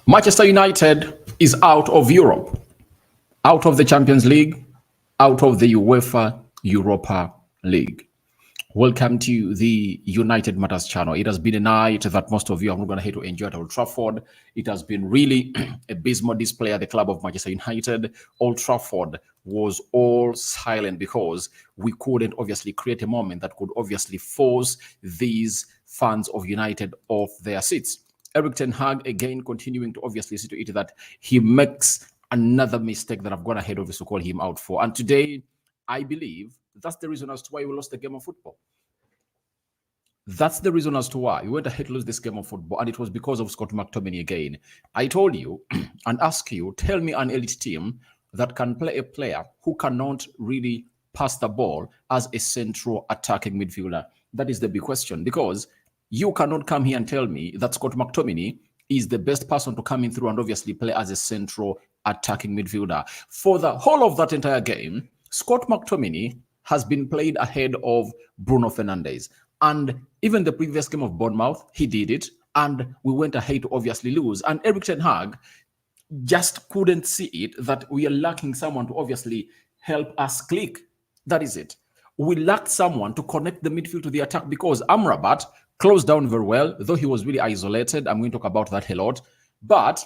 Manchester United is out of Europe, out of the Champions League, out of the UEFA Europa League. Welcome to the United Matters channel. It has been a night that most of you are not going to hate to enjoy at Old Trafford. It has been really a abysmal display at the club of Manchester United. Old Trafford was all silent because we couldn't obviously create a moment that could obviously force these fans of United off their seats. Eric Ten Hag again continuing to obviously see to it that he makes another mistake that I've gone ahead of to call him out for. And today, I believe that's the reason as to why we lost the game of football. That's the reason as to why we went ahead to lose this game of football, and it was because of Scott McTominay again. I told you and ask you, tell me an elite team that can play a player who cannot really pass the ball as a central attacking midfielder. That is the big question, because you cannot come here and tell me that Scott McTominay is the best person to come in through and obviously play as a central attacking midfielder. For the whole of that entire game, Scott McTominay has been played ahead of Bruno Fernandes. And even the previous game of Bournemouth, he did it. And we went ahead to obviously lose. And Eric Ten Hag just couldn't see it that we are lacking someone to obviously help us click. That is it. We lacked someone to connect the midfield to the attack because Amrabat closed down very well, though he was really isolated. I'm going to talk about that a lot. But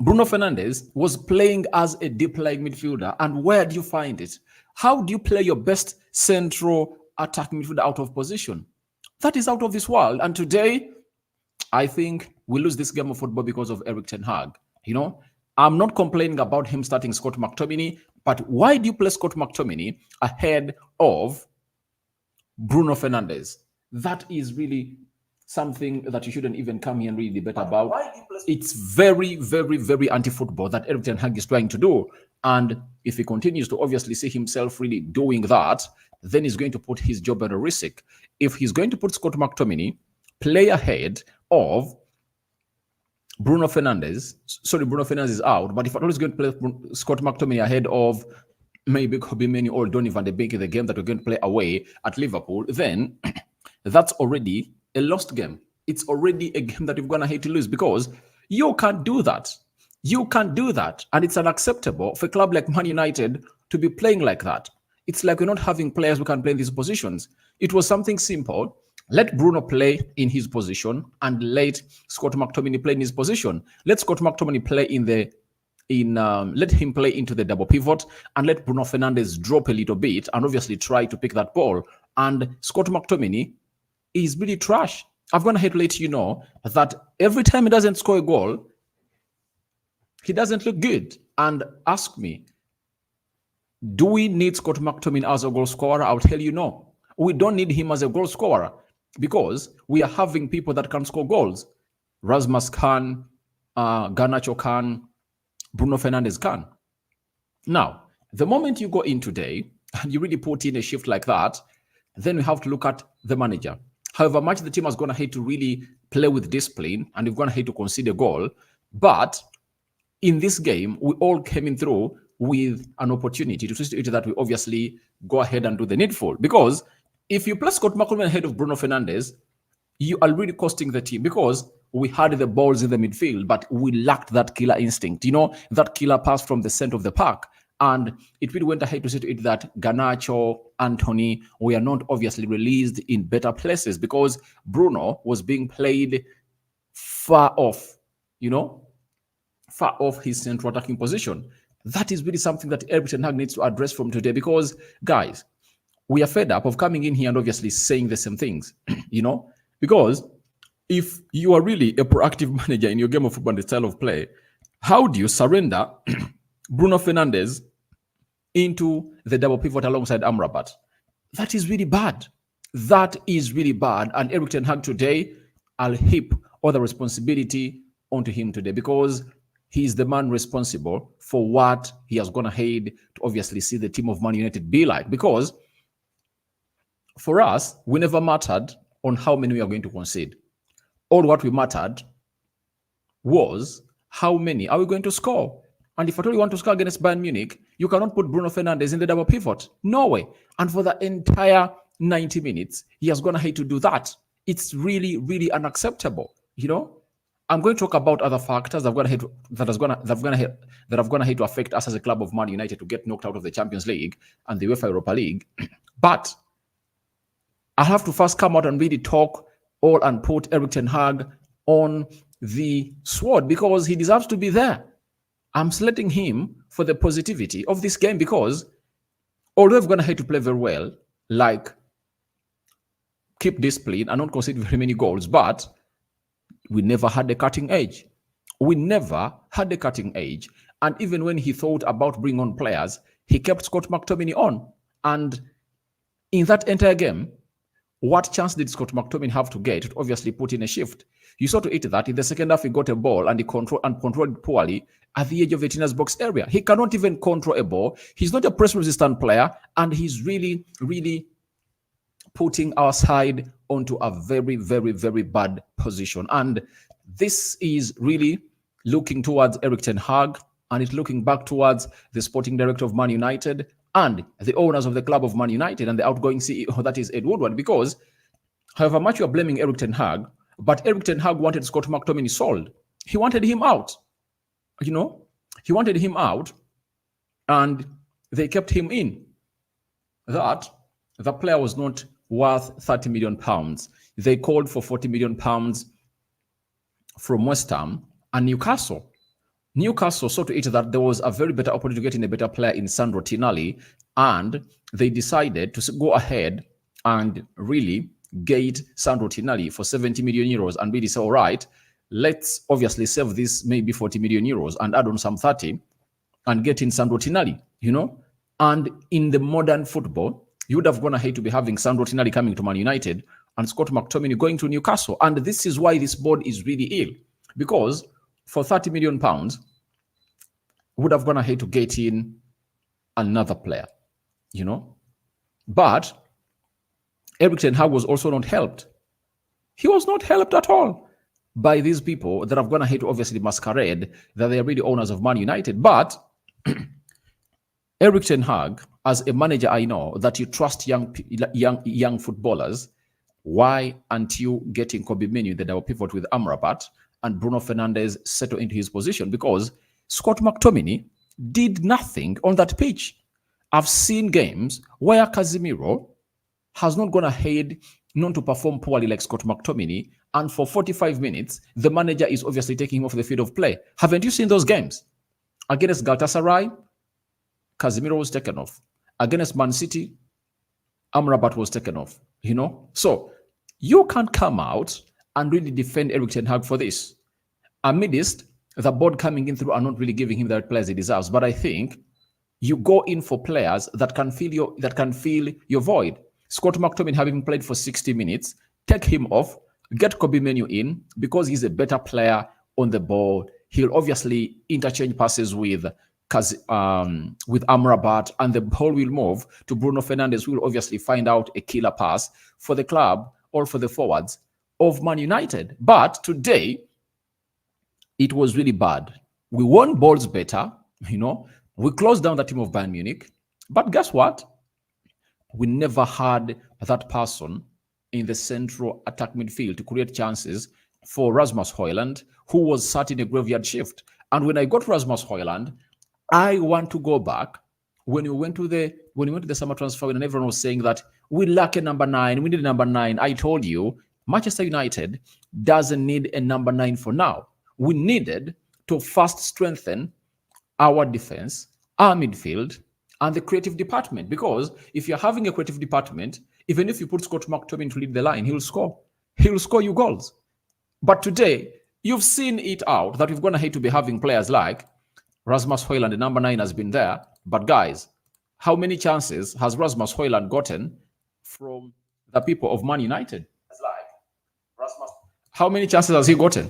Bruno Fernandes was playing as a deep-lying midfielder. And where do you find it? How do you play your best central attacking midfielder out of position? That is out of this world. And today, I think we lose this game of football because of Eric Ten Hag. You know, I'm not complaining about him starting Scott McTominay, but why do you play Scott McTominay ahead of Bruno Fernandes? That is really something that you shouldn't even come here and really debate about. It's very, very, very anti-football that Eric Ten Hag is trying to do. And if he continues to obviously see himself really doing that, then he's going to put his job at a risk. If he's going to put Scott McTominay play ahead of Bruno Fernandes, Bruno Fernandes is out, but if I'm always going to play Scott McTominay ahead of maybe Kobe Manu or Donny van de Beek in the game that we're going to play away at Liverpool, then that's already a lost game. It's already a game that you're going to hate to lose because you can't do that. You can't do that. And it's unacceptable for a club like Man United to be playing like that. It's like we're not having players who can play in these positions. It was something simple. Let Bruno play in his position and let Scott McTominay play in his position. Let Scott McTominay play let him play into the double pivot and let Bruno Fernandes drop a little bit and obviously try to pick that ball. And Scott McTominay is really trash. I've gone ahead to let you know that every time he doesn't score a goal, he doesn't look good. And ask me, do we need Scott McTominay as a goal scorer? I'll tell you no. We don't need him as a goal scorer because we are having people that can score goals. Rasmus can, Garnacho can, Bruno Fernandes can. Now, the moment you go in today and you really put in a shift like that, then we have to look at the manager. However much the team has gone ahead to really play with discipline and we've gone ahead to concede a goal, but in this game, we all came in through with an opportunity to see that we obviously go ahead and do the needful. Because if you play Scott McTominay ahead of Bruno Fernandes, you are really costing the team because we had the balls in the midfield, but we lacked that killer instinct, that killer pass from the center of the park. And it really went ahead to see to it that Garnacho, Anthony were not obviously released in better places because Bruno was being played far off, far off his central attacking position. That is really something that Eric Ten Hag needs to address from today because, guys, we are fed up of coming in here and obviously saying the same things, because if you are really a proactive manager in your game of football and the style of play, how do you surrender Bruno Fernandes into the double pivot alongside Amrabat? That is really bad. That is really bad. And Eric Ten Hag today, I'll heap all the responsibility onto him today because he's the man responsible for what he has gone ahead to obviously see the team of Man United be like. Because for us, we never mattered on how many we are going to concede. All what we mattered was how many are we going to score. And if at all you want to score against Bayern Munich, you cannot put Bruno Fernandes in the double pivot. No way. And for the entire 90 minutes, he has gone ahead to do that. It's really, really unacceptable, I'm going to talk about other factors that are going to affect us as a club of Man United to get knocked out of the Champions League and the UEFA Europa League. But I have to first come out and really talk all and put Erik ten Hag on the sword because he deserves to be there. I'm selecting him for the positivity of this game because although we're going to have to play very well, like keep discipline and not concede very many goals, but we never had a cutting edge. We never had a cutting edge. And even when he thought about bringing on players, he kept Scott McTominay on. And in that entire game, what chance did Scott McTominay have to get to obviously put in a shift? You saw to it that in the second half, he got a ball and he controlled it poorly at the edge of the Tina's box area. He cannot even control a ball. He's not a press-resistant player, and he's really, really putting our side onto a very, very, very bad position. And this is really looking towards Erik ten Hag, and it's looking back towards the sporting director of Man United and the owners of the club of Man United and the outgoing CEO, that is Ed Woodward, because however much you are blaming Erik ten Hag, but Erik ten Hag wanted Scott McTominay sold. He wanted him out. He wanted him out, and they kept him in. That the player was not worth 30 million pounds. They called for 40 million pounds from West Ham and Newcastle. Newcastle saw to it that there was a very better opportunity to get in a better player in Sandro Tonali, and they decided to go ahead and really get Sandro Tonali for 70 million euros and really say, all right, let's obviously save this maybe 40 million euros and add on some 30 and get in Sandro Tonali, And in the modern football, you would have gone ahead to be having Sandro Tonali coming to Man United and Scott McTominay going to Newcastle. And this is why this board is really ill. Because for 30 million pounds, would have gone ahead to get in another player, But Erik ten Hag was also not helped. He was not helped at all by these people that have gone ahead to obviously masquerade that they are really owners of Man United. But Erik ten Hag, as a manager, I know that you trust young footballers. Why aren't you getting Kobe Menu, the double pivot with Amrabat, and Bruno Fernandes settle into his position? Because Scott McTominay did nothing on that pitch. I've seen games where Casemiro has not gone ahead known to perform poorly like Scott McTominay, and for 45 minutes, the manager is obviously taking him off the field of play. Haven't you seen those games? Against Galatasaray, Casemiro was taken off. Against Man City, Amrabat was taken off. So you can't come out and really defend Erik ten Hag for this. Amidst the board coming in through and not really giving him the right players he deserves. But I think you go in for players that can fill your void. Scott McTominay, having played for 60 minutes, take him off, get Kobe Menu in because he's a better player on the ball. He'll obviously interchange passes with Amrabat, and the ball will move to Bruno Fernandes, who will obviously find out a killer pass for the club or for the forwards of Man United. But today, it was really bad. We won balls better, We closed down the team of Bayern Munich. But guess what? We never had that person in the central attack midfield to create chances for Rasmus Højlund, who was sat in a graveyard shift. And when I got Rasmus Højlund, I want to go back when we went to the summer transfer and everyone was saying that we lack a number 9, we need a number 9. I told you, Manchester United doesn't need a number 9 for now. We needed to first strengthen our defense, our midfield, and the creative department. Because if you're having a creative department, even if you put Scott McTominay to lead the line, he'll score. He'll score you goals. But today, you've seen it out that we've gone ahead to be having players like Rasmus Højlund, the number 9, has been there. But guys, how many chances has Rasmus Højlund gotten from the people of Man United? How many chances has he gotten?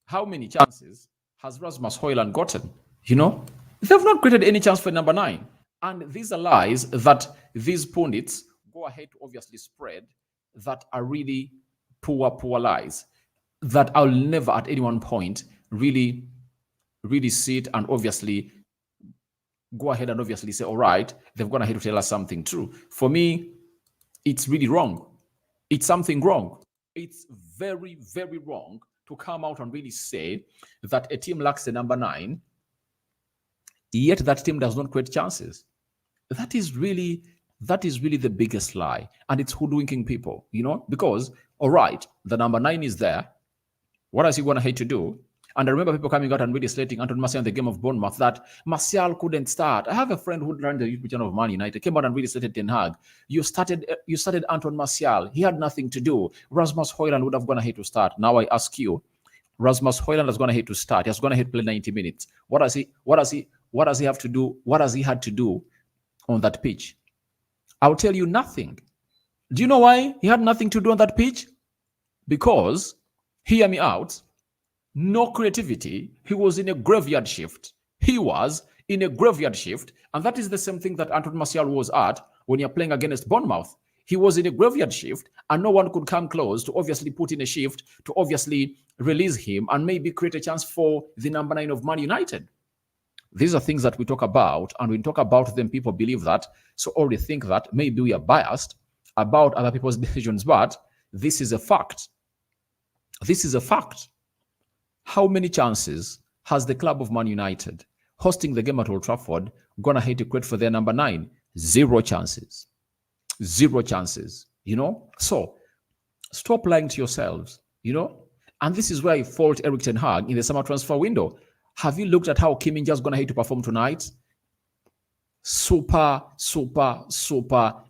How many chances has Rasmus Højlund gotten? They've not created any chance for number 9. And these are lies that these pundits go ahead to obviously spread that are really poor lies that I'll never at any one point really sit and obviously go ahead and obviously say, all right, they've gone ahead to tell us something true. For me, it's really wrong. It's something wrong. It's very, very wrong to come out and really say that a team lacks the number 9, yet that team does not create chances. That is really the biggest lie, and it's hoodwinking people, because all right, the number 9 is there. What is he going to hate to do? And I remember people coming out and really slating Anton Martial in the game of Bournemouth that Martial couldn't start. I have a friend who ran the YouTube channel of Man United, came out and really slated Ten Hag. You started Anton Martial. He had nothing to do. Rasmus Højlund would have gone ahead to start. Now I ask you, Rasmus Højlund has gone ahead to start. He has gone ahead to play 90 minutes. What does he have to do? What has he had to do on that pitch? I'll tell you nothing. Do you know why he had nothing to do on that pitch? Because, hear me out, no creativity. He was in a graveyard shift. And that is the same thing that Anton Martial was at when you're playing against Bournemouth. He was in a graveyard shift, and no one could come close to obviously put in a shift, to obviously release him and maybe create a chance for the number 9 of Man United. These are things that we talk about, and when we talk about them, people believe that. So already think that maybe we are biased about other people's decisions, but this is a fact. This is a fact. How many chances has the club of Man United, hosting the game at Old Trafford, gone ahead to create for their number 9? 0 chances. 0 chances. So stop lying to yourselves. And this is where I fault Erik Ten Hag in the summer transfer window. Have you looked at how Kim Min-jae's gone ahead to perform tonight? Super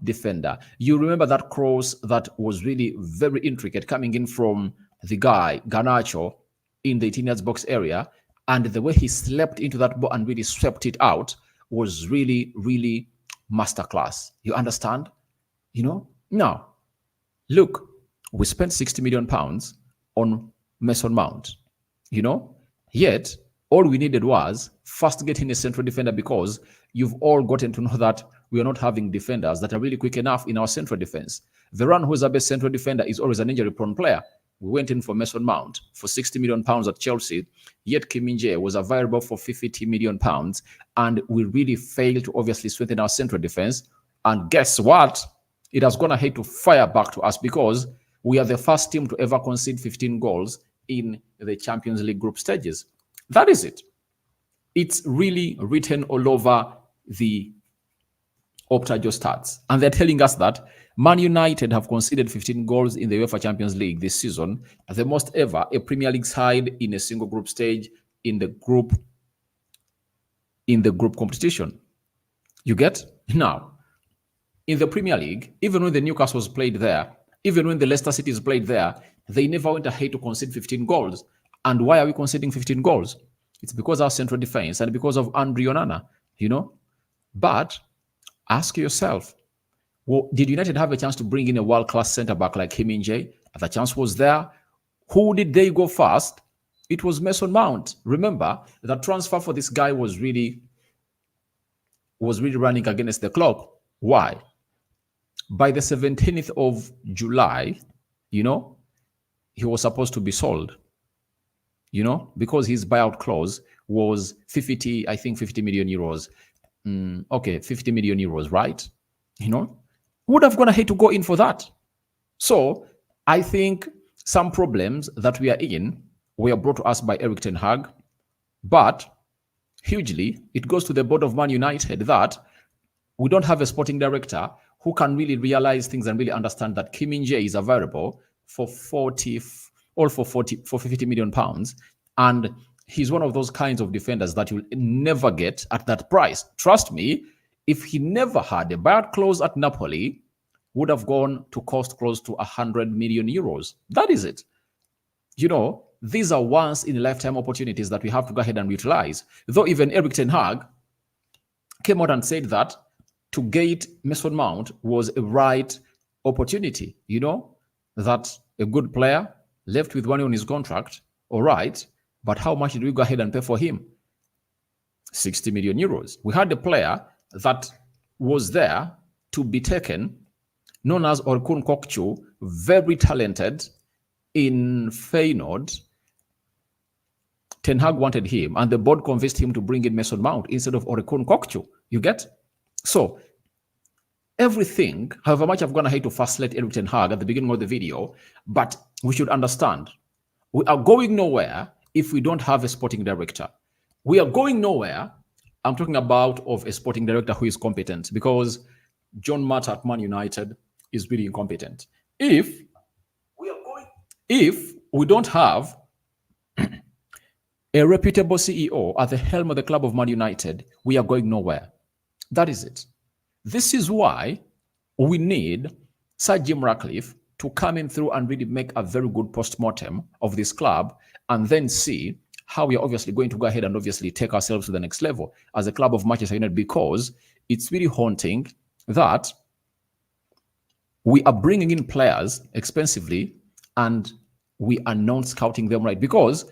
defender. You remember that cross that was really very intricate coming in from the guy, Garnacho, in the 18 yards box area, and the way he slept into that ball and really swept it out was really masterclass. You understand? Now, look, we spent 60 million pounds on Mason Mount, yet all we needed was first getting a central defender, because you've all gotten to know that we are not having defenders that are really quick enough in our central defense. Varane, who is our best central defender, is always an injury-prone player. We went in for Mason Mount for 60 million pounds at Chelsea, yet Kim Min-jae was available for 50 million pounds, and we really failed to obviously strengthen our central defense. And guess what? It has gone ahead to fire back to us, because we are the first team to ever concede 15 goals in the Champions League group stages. That is it. It's really written all over the Optajo stats. And they're telling us that Man United have conceded 15 goals in the UEFA Champions League this season, the most ever a Premier League side in a single group stage in the group competition. You get? Now, in the Premier League, even when the Newcastle's played there, even when the Leicester City's played there, they never went ahead to concede 15 goals. And why are we conceding 15 goals? It's because of our central defense and because of Andre Onana, But ask yourself, well, did United have a chance to bring in a world-class centre-back like Kim Min-jae? The chance was there. Who did they go first? It was Mason Mount. Remember, the transfer for this guy was really running against the clock. Why? By the 17th of July, he was supposed to be sold. Because his buyout clause was 50 million euros. 50 million euros, right? Would have gone ahead to go in for that. So I think some problems that we are in were brought to us by Erik Ten Hag, but hugely it goes to the board of Man United that we don't have a sporting director who can really realize things and really understand that Kim Min-jae is available for 50 million pounds, and he's one of those kinds of defenders that you'll never get at that price. Trust me, if he never had a buyout clause at Napoli, would have gone to cost close to 100 million euros. That is it. These are once in a lifetime opportunities that we have to go ahead and utilize. Though even Erik Ten Hag came out and said that to get Mason Mount was a right opportunity. That a good player left with 1 year on his contract, all right, but how much did we go ahead and pay for him? 60 million euros. We had a player that was there to be taken, known as Orkun Kokchu, very talented in Feyenoord. Ten Hag wanted him, and the board convinced him to bring in Mason Mount instead of Orkun Kokchu. You get? So, everything, however much I've gone ahead to facilitate Erik Ten Hag at the beginning of the video, but we should understand, We are going nowhere if we don't have a sporting director. We are going nowhere. I'm talking about of a sporting director who is competent, because John Matt at Man United is really incompetent. If we don't have a reputable CEO at the helm of the club of Man United, we are going nowhere. That is it. This is why we need Sir Jim Ratcliffe to come in through and really make a very good post-mortem of this club, and then see how we are obviously going to go ahead and obviously take ourselves to the next level as a club of Manchester United, because it's really haunting that we are bringing in players expensively and we are not scouting them right, because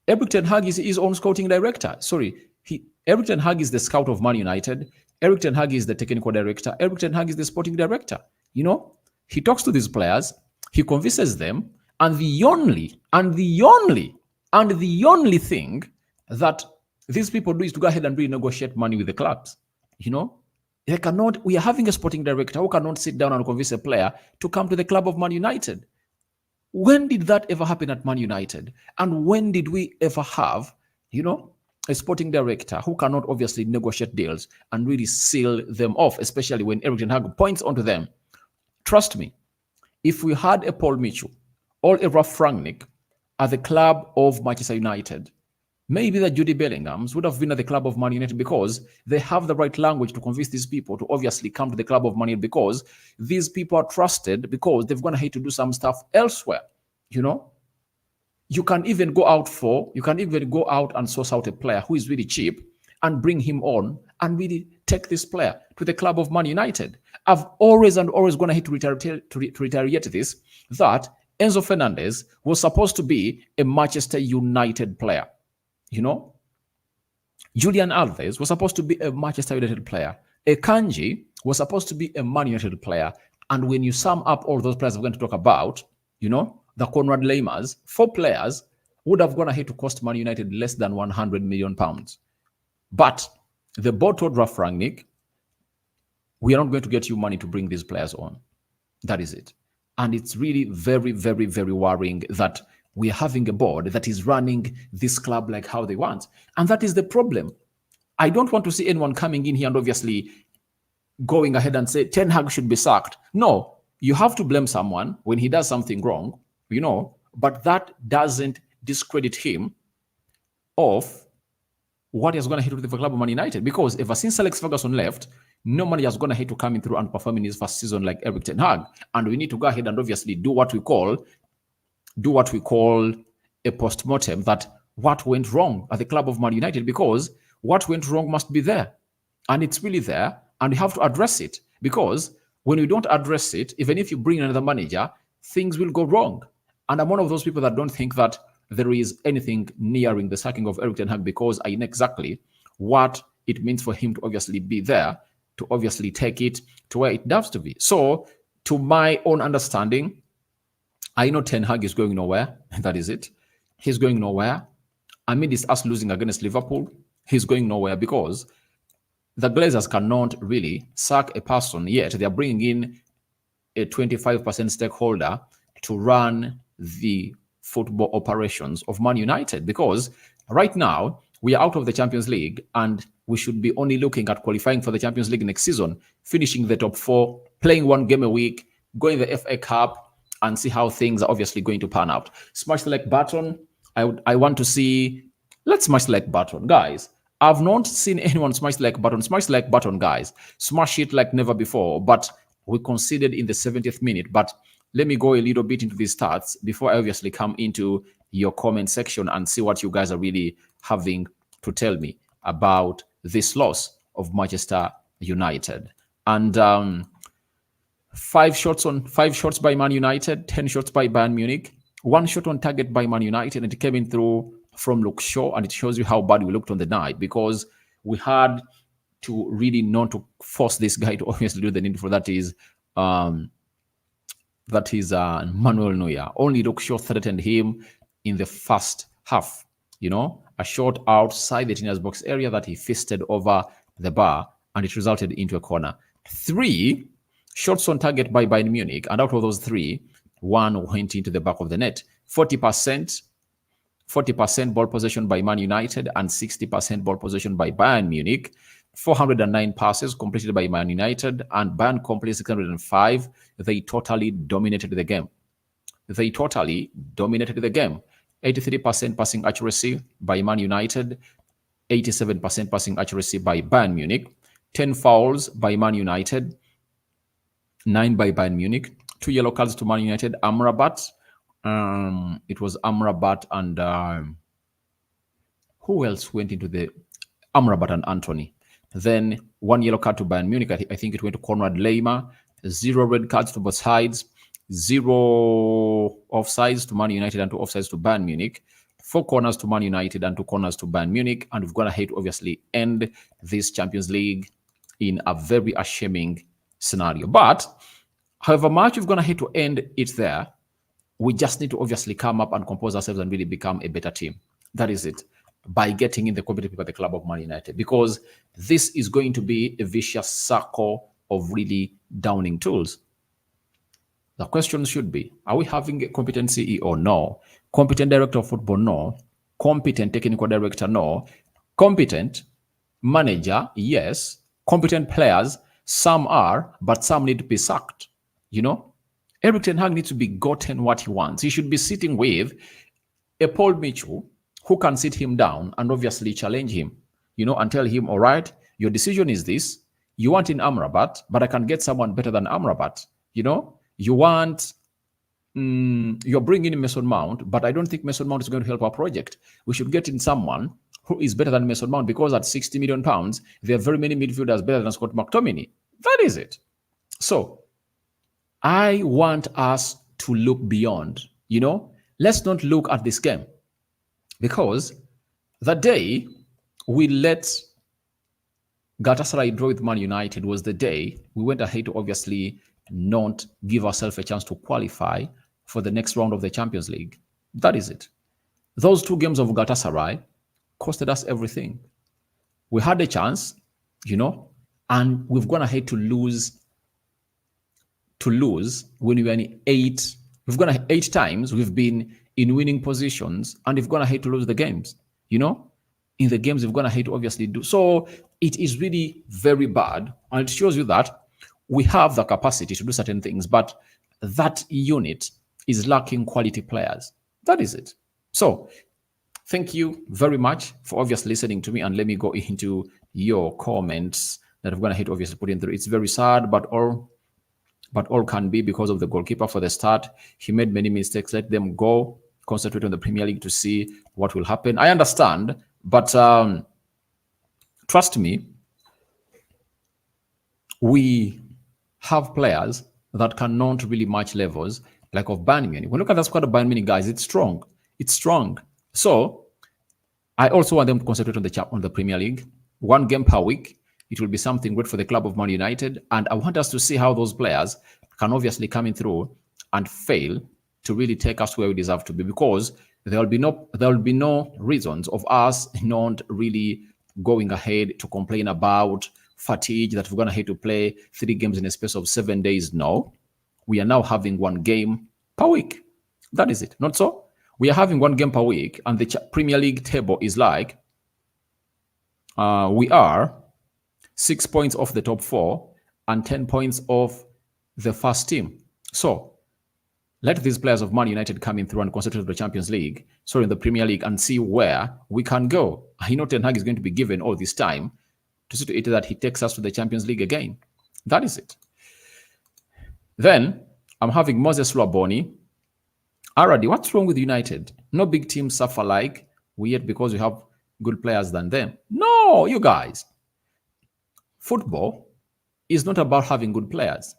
Erik ten Hag is his own scouting director. Erik ten Hag is the scout of Man United. Erik ten Hag is the technical director. Erik ten Hag is the sporting director. You know, he talks to these players, he convinces them, and the only thing that these people do is to go ahead and renegotiate money with the clubs. You know, they cannot. We are having a sporting director who cannot sit down and convince a player to come to the club of Man United. When did that ever happen at Man United? And when did we ever have, a sporting director who cannot obviously negotiate deals and really seal them off, especially when Erik ten Hag points onto them? Trust me, if we had a Paul Mitchell or a Ralf Rangnick at the club of Manchester United, maybe the Jude Bellinghams would have been at the club of Man United, because they have the right language to convince these people to obviously come to the club of Man United, because these people are trusted, because they've gone ahead to do some stuff elsewhere. You can even go out and source out a player who is really cheap and bring him on and really take this player to the club of Man United. I've always gone ahead to reiterate this, that Enzo Fernandez was supposed to be a Manchester United player. Julian Alves was supposed to be a Manchester United player. Akanji was supposed to be a Man United player. And when you sum up all those players we're going to talk about, the Conrad Lamers, 4 players would have gone ahead to cost Man United less than £100 million. But the board told Ralf Rangnick, we are not going to get you money to bring these players on. That is it. And it's really very, very, very worrying that we are having a board that is running this club like how they want. And that is the problem. I don't want to see anyone coming in here and obviously going ahead and say Ten Hag should be sacked. No, you have to blame someone when he does something wrong, but that doesn't discredit him of what he has gone ahead to do with the club of Man United. Because ever since Alex Ferguson left, nobody has gone ahead to come in through and perform in his first season like Erik ten Hag. And we need to go ahead and obviously do what we call a post-mortem, that what went wrong at the club of Man United, because what went wrong must be there. And it's really there, and we have to address it, because when we don't address it, even if you bring another manager, things will go wrong. And I'm one of those people that don't think that there is anything nearing the sacking of Erik ten Hag, because I know exactly what it means for him to obviously be there, to obviously take it to where it does to be. So, to my own understanding, I know Ten Hag is going nowhere. That is it. He's going nowhere. Amidst us losing against Liverpool, he's going nowhere, because the Glazers cannot really sack a person yet. They are bringing in a 25% stakeholder to run the football operations of Man United, because right now we are out of the Champions League and we should be only looking at qualifying for the Champions League next season, finishing the top 4, playing 1 game a week, going the FA Cup, and see how things are obviously going to pan out. Smash the like button. I want to see. Let's smash the like button, guys. I've not seen anyone smash the like button. Smash the like button, guys. Smash it like never before. But we conceded in the 70th minute. But let me go a little bit into these stats before I obviously come into your comment section and see what you guys are really having to tell me about this loss of Manchester United. And 5 shots by Man United, 10 shots by Bayern Munich, 1 shot on target by Man United, and it came in through from Luke Shaw, and it shows you how bad we looked on the night, because we had to really not to force this guy to obviously do the needful. That is Manuel Neuer. Only Luke Shaw threatened him in the first half. A shot outside the Tina's box area that he fisted over the bar, and it resulted into a corner. 3 shots on target by Bayern Munich, and out of those 3, 1 went into the back of the net. 40% 40% ball possession by Man United and 60% ball possession by Bayern Munich. 409 passes completed by Man United and Bayern completed 605. They totally dominated the game. 83% passing accuracy by Man United, 87% passing accuracy by Bayern Munich. 10 fouls by Man United, 9 by Bayern Munich. 2 yellow cards to Man United. Amrabat. It was Amrabat and who else went into the Amrabat and Anthony. Then 1 yellow card to Bayern Munich. I think it went to Konrad Laimer. 0 red cards to both sides. 0 offsides to Man United and 2 offsides to Bayern Munich. 4 corners to Man United and 2 corners to Bayern Munich. And we've gone ahead to obviously end this Champions League in a very ashamed scenario. But however much we've gone ahead to end it there, we just need to obviously come up and compose ourselves and really become a better team. That is it. By getting in the competitive people at the club of Man United. Because this is going to be a vicious circle of really downing tools. The question should be, are we having a competent CEO? No. Competent director of football? No. Competent technical director? No. Competent manager? Yes. Competent players? Some are, but some need to be sacked. You know? Erik ten Hag needs to be gotten what he wants. He should be sitting with a Paul Mitchell who can sit him down and obviously challenge him, you know, and tell him, all right, your decision is this. You want in Amrabat, but I can get someone better than Amrabat. You know, you want, you're bringing in Mason Mount, but I don't think Mason Mount is going to help our project. We should get in someone who is better than Mason Mount because at 60 million pounds, there are very many midfielders better than Scott McTominay. That is it. So I want us to look beyond, you know, let's not look at this game. Because the day we let Galatasaray draw with Man United was the day we went ahead to obviously not give ourselves a chance to qualify for the next round of the Champions League. That is it. Those 2 games of Galatasaray costed us everything. We had a chance, you know, and we've gone ahead to lose when we were in 8. We've gone ahead 8 times. We've been in winning positions and we've gone ahead to lose the games, you know, in the games we've gone ahead to obviously do. So it is really very bad. And it shows you that we have the capacity to do certain things, but that unit is lacking quality players. That is it. So thank you very much for obviously listening to me, and let me go into your comments that I've gone ahead to obviously put in through. It's very sad, but all can be because of the goalkeeper for the start. He made many mistakes. Let them go. Concentrate on the Premier League to see what will happen. I understand, but trust me, we have players that cannot really match levels like of Bayern Munich. When you look at the squad of Bayern Munich, guys, it's strong. It's strong. So I also want them to concentrate on the Premier League. 1 game per week. It will be something great for the club of Man United. And I want us to see how those players can obviously come in through and fail to really take us where we deserve to be, because there will be no reasons of us not really going ahead to complain about fatigue, that we're going to have to play 3 games in a space of 7 days. No, we are now having 1 game per week. That is it. Not so? We are having 1 game per week, and the Premier League table is like we are 6 points off the top 4 and 10 points off the first team. So let these players of Man United come in through and concentrate on the Champions League, in the Premier League, and see where we can go. I know Ten Hag is going to be given all this time to see to it that he takes us to the Champions League again. That is it. Then I'm having Moses Luaboni. Aradi, what's wrong with United? No big teams suffer like we yet because we have good players than them. No, you guys. Football is not about having good players.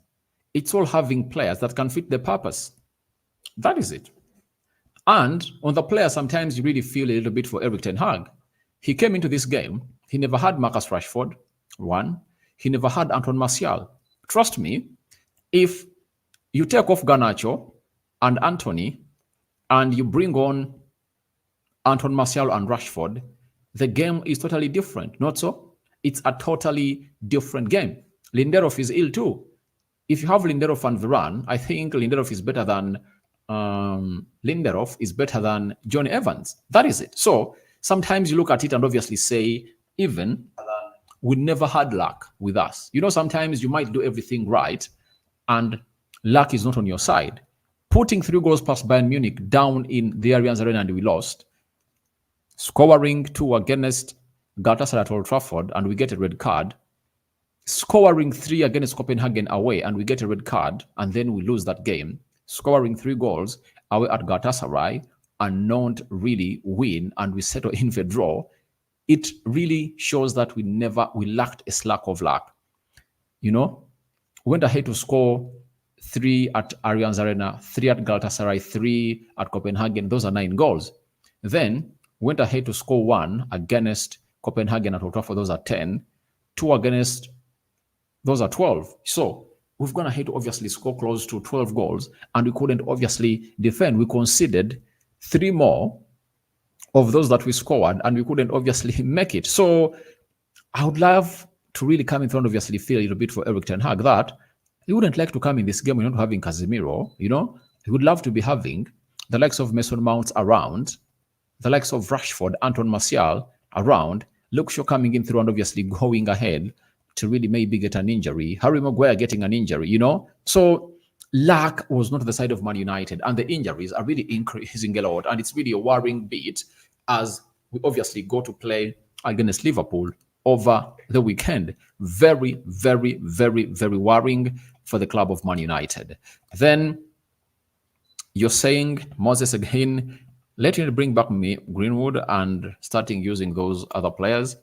It's all having players that can fit the purpose. That is it. And on the player, sometimes you really feel a little bit for Erik ten Hag. He came into this game. He never had Marcus Rashford, 1. He never had Anton Martial. Trust me, if you take off Garnacho and Anthony and you bring on Anton Martial and Rashford, the game is totally different. Not so? It's a totally different game. Lindelof is ill too. If you have Lindelof and Varane, I think Lindelof is better than Lindelof is better than John Evans. That is it. So sometimes you look at it and obviously say, even we never had luck with us. Sometimes you might do everything right and luck is not on your side. Putting 3 goals past Bayern Munich down in the Allianz Arena and we lost. Scoring 2 against Galatasaray at Old Trafford and we get a red card. Scoring 3 against Copenhagen away and we get a red card and then we lose that game. Scoring 3 goals away at Galatasaray and not really win and we settle in for a draw. It really shows that we lacked a slack of luck. Went ahead to score 3 at Allianz Arena, 3 at Galatasaray, 3 at Copenhagen. Those are 9 goals. Then went ahead to score 1 against Copenhagen at Old Trafford. Those are 10. 2 against, those are 12. So we've gone ahead to obviously score close to 12 goals and we couldn't obviously defend. We conceded 3 more of those that we scored and we couldn't obviously make it. So I would love to really come in front, obviously feel a little bit for Erik ten Hag that he wouldn't like to come in this game. We're not having Casemiro, He would love to be having the likes of Mason Mount around, the likes of Rashford, Anton Martial around, Luke Shaw coming in through and obviously going ahead to really maybe get an injury, Harry Maguire getting an injury, So luck was not the side of Man United and the injuries are really increasing a lot and it's really a worrying bit as we obviously go to play against Liverpool over the weekend. Very, very, very, very worrying for the club of Man United. Then you're saying, Moses again, letting it bring back Greenwood and starting using those other players.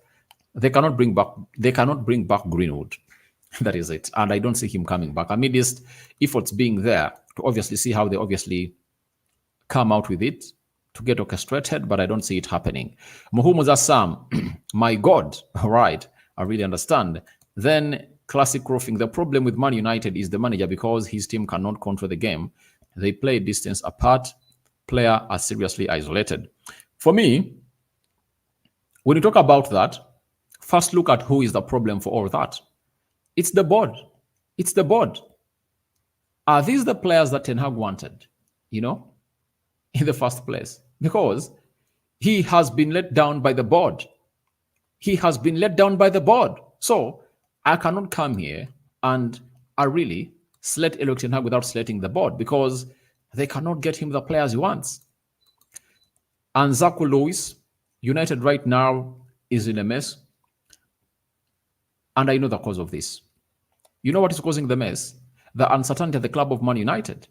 They cannot bring back Greenwood. That is it. And I don't see him coming back. Amidst efforts being there to obviously see how they obviously come out with it, to get orchestrated, but I don't see it happening. Mohamed Assam, my God, all right, I really understand. Then classic roofing. The problem with Man United is the manager because his team cannot control the game. They play distance apart. Players are seriously isolated. For me, when you talk about that, first look at who is the problem for all that. It's the board. It's the board. Are these the players that Ten Hag wanted, in the first place? Because he has been let down by the board. He has been let down by the board. So I cannot come here and I really select Erik ten Hag without selecting the board because they cannot get him the players he wants. And Zaku Lewis, United right now is in a mess. And I know the cause of this. You know what is causing the mess? The uncertainty at the club of Man United.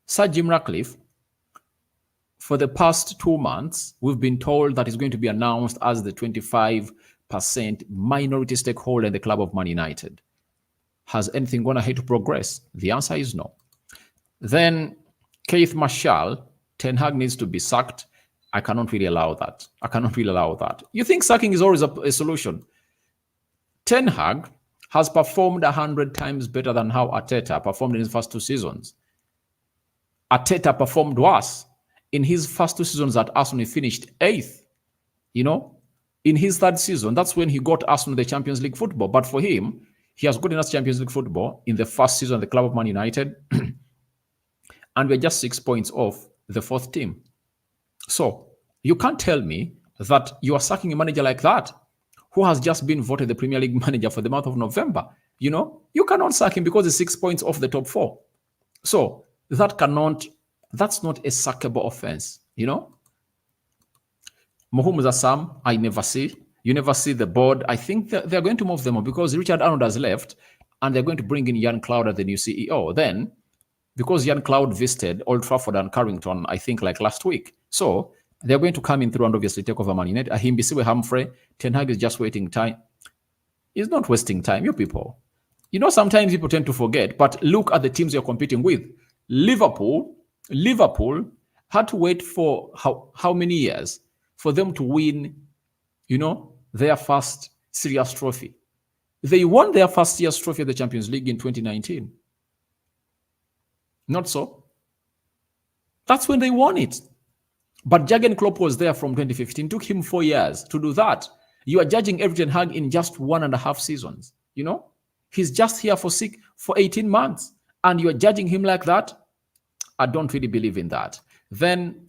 Sir Jim Ratcliffe, for the past 2 months, we've been told that he's going to be announced as the 25% minority stakeholder in the club of Man United. Has anything gone ahead to progress? The answer is no. Then Keith Marshall, Ten Hag needs to be sacked. I cannot really allow that. I cannot really allow that. You think sacking is always a solution? Ten Hag has performed 100 times better than how Arteta performed in his first 2 seasons. Arteta performed worse. In his first 2 seasons at Arsenal, he finished 8th. In his 3rd season, that's when he got Arsenal the Champions League football. But for him, he has gotten us Champions League football in the first season of the club of Man United. And we're just 6 points off the 4th team. So you can't tell me that you are sacking a manager like that who has just been voted the Premier League manager for the month of November. You cannot sack him because he's 6 points off the top 4. So that's not a sackable offense, Mohamed Assam, I never see. You never see the board. I think they're going to move them on because Richard Arnold has left and they're going to bring in Jan Cloud as the new CEO. Then, because Jan Cloud visited Old Trafford and Carrington, I think like last week. So they're going to come in through and obviously take over Man United. Ahimbisiwe Humphrey, Ten Hag is just waiting time. He's not wasting time, you people. Sometimes people tend to forget, but look at the teams you're competing with. Liverpool had to wait for how many years for them to win, their first serious trophy. They won their first serious trophy of the Champions League in 2019. Not so. That's when they won it. But Jurgen Klopp was there from 2015. It took him 4 years to do that. You are judging Erik ten Hag in just 1.5 seasons. He's just here for 18 months. And you are judging him like that. I don't really believe in that. Then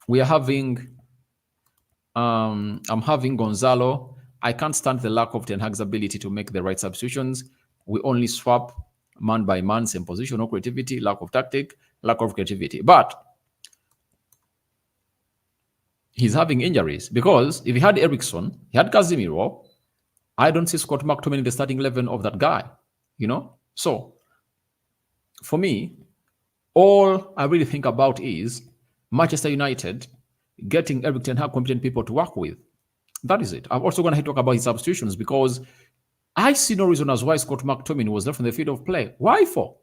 we are having, I'm having Gonzalo. I can't stand the lack of Ten Hag's ability to make the right substitutions. We only swap man by man, same position, no creativity, lack of tactic, lack of creativity. But he's having injuries because if he had Ericsson, he had Casemiro, I don't see Scott McTominay in the starting 11 of that guy, So for me, all I really think about is Manchester United getting Eric Ten Hag competent people to work with. That is it. I'm also going to talk about his substitutions because I see no reason as why Scott McTominay was left on the field of play. Why for?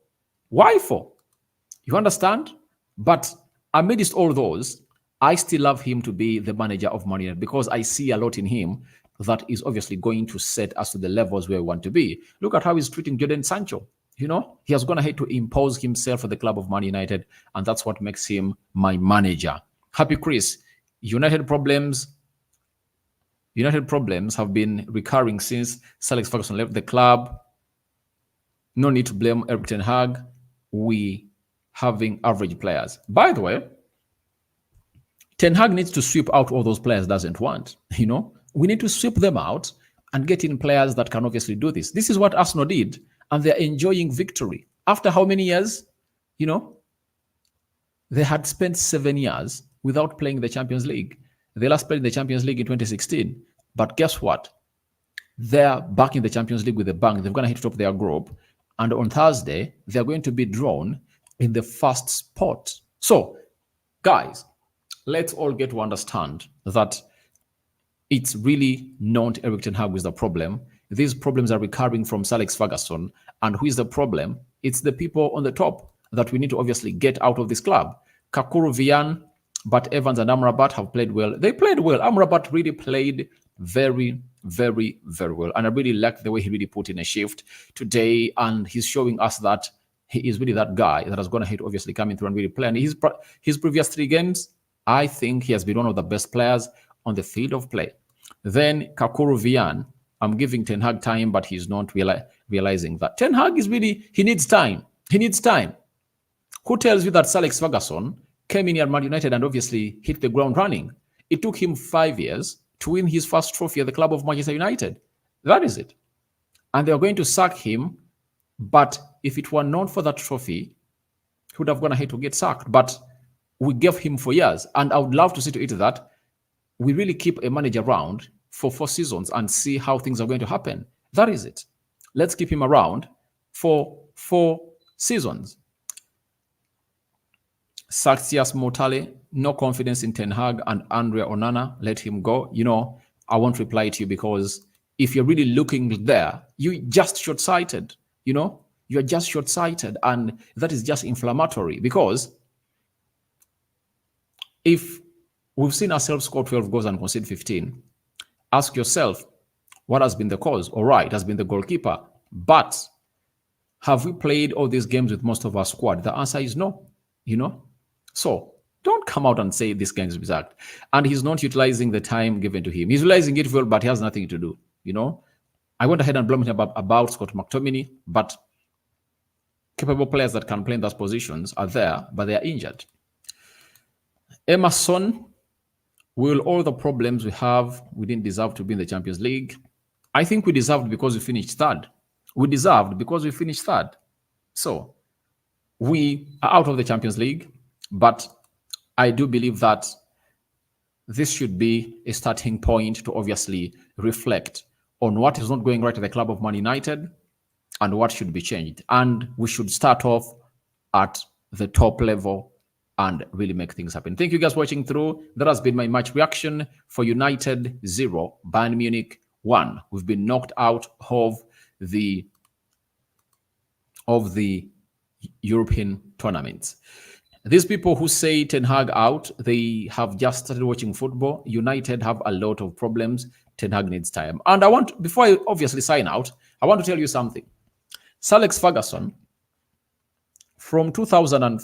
You understand? But amidst all those, I still love him to be the manager of Man United because I see a lot in him that is obviously going to set us to the levels where we want to be. Look at how he's treating Jadon Sancho. He has gone ahead to impose himself for the club of Man United, and that's what makes him my manager. Happy Chris. United problems have been recurring since Sir Alex Ferguson left the club. No need to blame Eric Ten Hag. We having average players. By the way, Ten Hag needs to sweep out all those players doesn't want. We need to sweep them out and get in players that can obviously do this. This is what Arsenal did, and they're enjoying victory. After how many years? They had spent 7 years without playing the Champions League. They last played the Champions League in 2016. But guess what? They're back in the Champions League with a bang. They're going to hit top their group. And on Thursday, they're going to be drawn in the first spot. So, guys, let's all get to understand that it's really not Eric Ten Hag who is the problem. These problems are recurring from Sir Alex Ferguson. And who is the problem? It's the people on the top that we need to obviously get out of this club. Kakuru Vian, but Evans and Amrabat have played well. They played well. Amrabat really played very, very, very well. And I really like the way he really put in a shift today. And he's showing us that he is really that guy that has gone ahead, obviously coming through and really playing. His previous 3 games, I think he has been one of the best players on the field of play. Then Kakuru Vian, I'm giving Ten Hag time, but he's not realizing that. Ten Hag is really, he needs time. He needs time. Who tells you that Sir Alex Ferguson came in at Man United and obviously hit the ground running? It took him 5 years to win his first trophy at the club of Manchester United. That is it. And they are going to sack him. But if it were not for that trophy, he would have gone ahead to get sacked. But we gave him 4 years. And I would love to see to it that we really keep a manager around for 4 seasons and see how things are going to happen. That is it. Let's keep him around for 4 seasons. Saxias Motale, no confidence in Ten Hag and Andre Onana, let him go. I won't reply to you because if you're really looking there, you're just short-sighted. You're just short-sighted, and that is just inflammatory because if we've seen ourselves score 12 goals and concede 15, ask yourself, what has been the cause? All right, it has been the goalkeeper. But have we played all these games with most of our squad? The answer is no, So don't come out and say this guy is exact. And he's not utilizing the time given to him. He's utilizing it well, but he has nothing to do, I went ahead and blamed him about Scott McTominay, but capable players that can play in those positions are there, but they are injured. Emerson, will all the problems we have, we didn't deserve to be in the Champions League? I think we deserved because we finished third. We deserved because we finished third. So we are out of the Champions League, but I do believe that this should be a starting point to obviously reflect on what is not going right at the club of Man United and what should be changed. And we should start off at the top level and really make things happen. Thank you guys for watching through. That has been my match reaction for United 0, Bayern Munich 1. We've been knocked out of the European tournaments. These people who say Ten Hag out, they have just started watching football. United have a lot of problems. Ten Hag needs time. And before I obviously sign out, I want to tell you something. Sir Alex Ferguson, from 2000,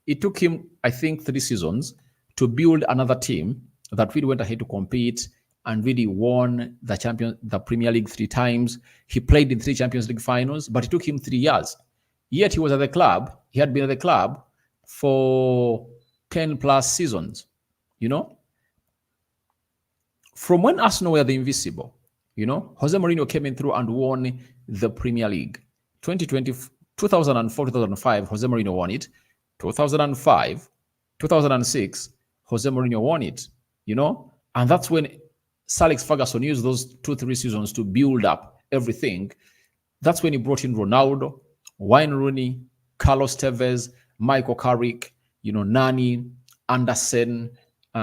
it took him, I think, 3 seasons to build another team that really went ahead to compete and really won the Premier League 3 times. He played in 3 Champions League finals, but it took him 3 years. Yet he was at the club. He had been at the club for 10 plus seasons, you know. From when Arsenal were the invisible, you know, Jose Mourinho came in through and won the Premier League. 2020, 2004, 2005, Jose Mourinho won it. 2005, 2006, Jose Mourinho won it, you know. And that's when Sir Alex Ferguson used those 2-3 seasons to build up everything. That's when he brought in Ronaldo, Wayne Rooney, Carlos Tevez, Michael Carrick, you know, Nani, Anderson, who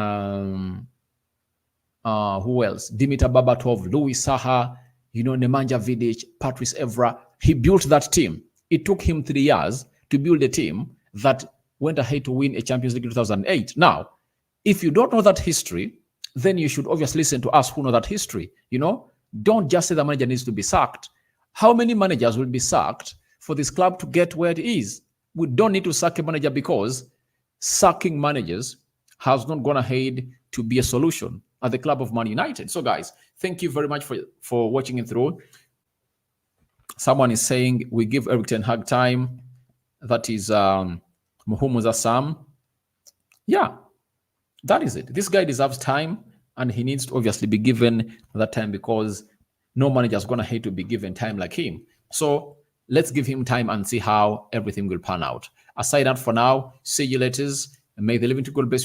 else? Dimitar Berbatov, Louis Saha, you know, Nemanja Vidic, Patrice Evra. He built that team. It took him 3 years to build a team that went ahead to win a Champions League in 2008. Now, if you don't know that history, then you should obviously listen to us who know that history. You know, don't just say the manager needs to be sacked. How many managers will be sacked for this club to get where it is? We don't need to sack a manager because sacking managers has not gone ahead to be a solution at the club of Man United. So, guys, thank you very much for watching it through. Someone is saying we give Eric Ten Hag time. That is Muhumuza Sam. Yeah, that is it. This guy deserves time, and he needs to obviously be given that time because no manager is going to hate to be given time like him. So let's give him time and see how everything will pan out. Aside that for now, see you later. May the living to God bless you.